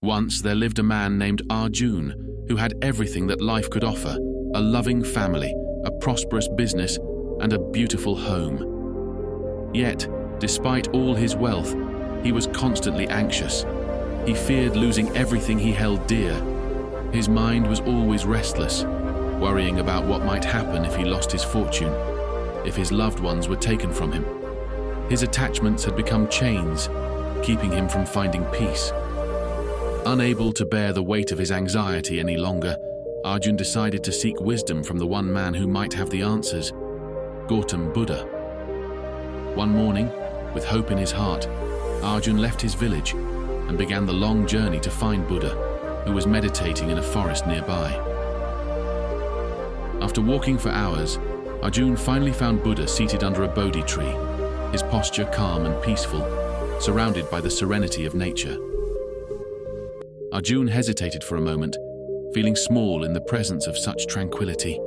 Once there lived a man named Arjun who had everything that life could offer: a loving family, a prosperous business, and a beautiful home. Yet, despite all his wealth, he was constantly anxious. He feared losing everything he held dear. His mind was always restless, worrying about what might happen if he lost his fortune, if his loved ones were taken from him. His attachments had become chains, keeping him from finding peace. Unable to bear the weight of his anxiety any longer, Arjun decided to seek wisdom from the one man who might have the answers: Gautam Buddha. One morning, with hope in his heart, Arjun left his village and began the long journey to find Buddha, who was meditating in a forest nearby. After walking for hours, Arjun finally found Buddha seated under a Bodhi tree, his posture calm and peaceful, surrounded by the serenity of nature. Arjun hesitated for a moment, feeling small in the presence of such tranquility.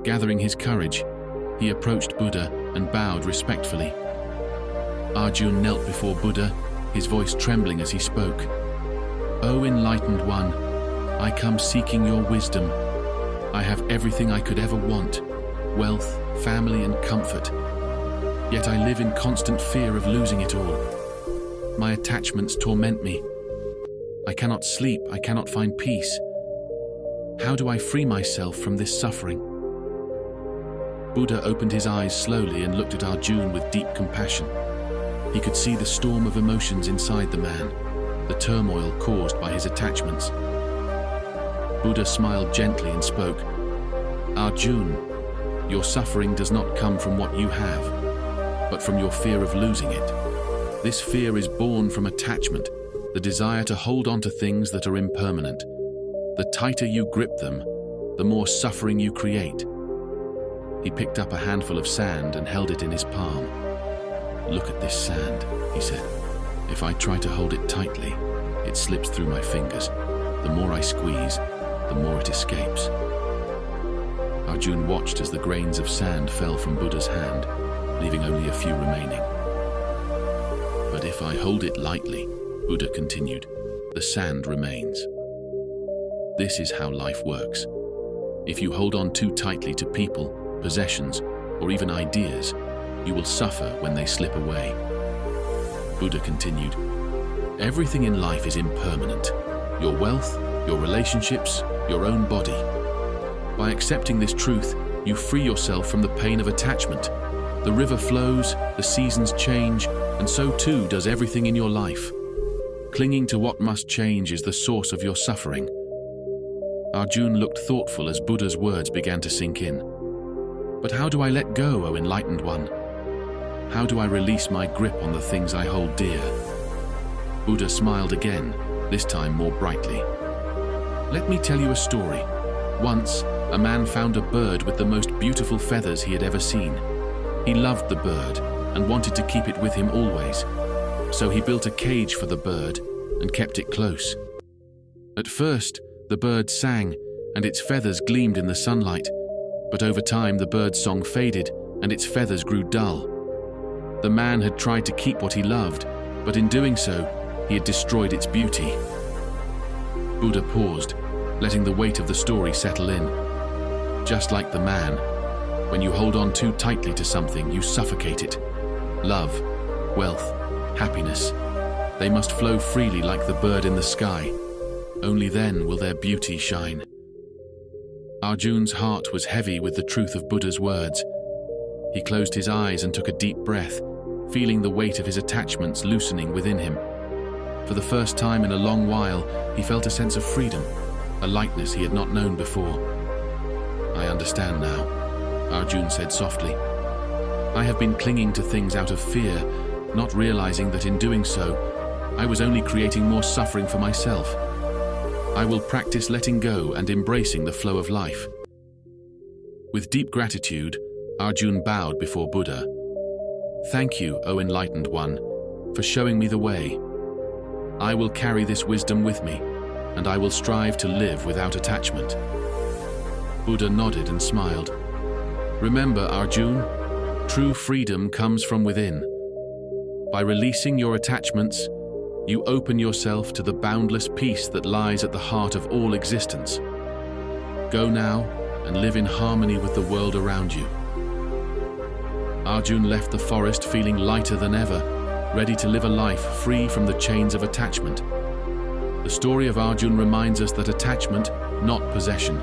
Gathering his courage, he approached Buddha and bowed respectfully. Arjun knelt before Buddha, his voice trembling as he spoke. "O Enlightened One, I come seeking your wisdom. I have everything I could ever want: wealth, family, and comfort. Yet I live in constant fear of losing it all. My attachments torment me. I cannot sleep, I cannot find peace. How do I free myself from this suffering?" Buddha opened his eyes slowly and looked at Arjun with deep compassion. He could see the storm of emotions inside the man, the turmoil caused by his attachments. Buddha smiled gently and spoke, "Arjun, your suffering does not come from what you have, but from your fear of losing it. This fear is born from attachment, the desire to hold on to things that are impermanent. The tighter you grip them, the more suffering you create." He picked up a handful of sand and held it in his palm. "Look at this sand," he said. "If I try to hold it tightly, it slips through my fingers. The more I squeeze, the more it escapes." Arjun watched as the grains of sand fell from Buddha's hand, leaving only a few remaining. "But if I hold it lightly," Buddha continued, "the sand remains. This is how life works. If you hold on too tightly to people, possessions, or even ideas, you will suffer when they slip away." Buddha continued, "Everything in life is impermanent: your wealth, your relationships, your own body. By accepting this truth, you free yourself from the pain of attachment. The river flows, the seasons change, and so too does everything in your life. Clinging to what must change is the source of your suffering." Arjun looked thoughtful as Buddha's words began to sink in. "But how do I let go, O Enlightened One? How do I release my grip on the things I hold dear?" Buddha smiled again, this time more brightly. "Let me tell you a story. Once, a man found a bird with the most beautiful feathers he had ever seen. He loved the bird and wanted to keep it with him always. So he built a cage for the bird and kept it close. At first, the bird sang and its feathers gleamed in the sunlight, but over time the bird's song faded and its feathers grew dull. The man had tried to keep what he loved, but in doing so, he had destroyed its beauty." Buddha paused, letting the weight of the story settle in. Just like the man, when you hold on too tightly to something, you suffocate it. Love, wealth, happiness, they must flow freely like the bird in the sky. Only then will their beauty shine. Arjun's heart was heavy with the truth of Buddha's words. He closed his eyes and took a deep breath, feeling the weight of his attachments loosening within him. For the first time in a long while, he felt a sense of freedom, a lightness he had not known before. "I understand now," Arjun said softly. "I have been clinging to things out of fear, not realizing that in doing so, I was only creating more suffering for myself. I will practice letting go and embracing the flow of life." With deep gratitude, Arjun bowed before Buddha. "Thank you, O Enlightened One, for showing me the way. I will carry this wisdom with me, and I will strive to live without attachment." Buddha nodded and smiled. "Remember, Arjun, true freedom comes from within. By releasing your attachments, you open yourself to the boundless peace that lies at the heart of all existence. Go now and live in harmony with the world around you. Arjun left the forest feeling lighter than ever, ready to live a life free from the chains of attachment. The story of Arjun reminds us that attachment, not possession,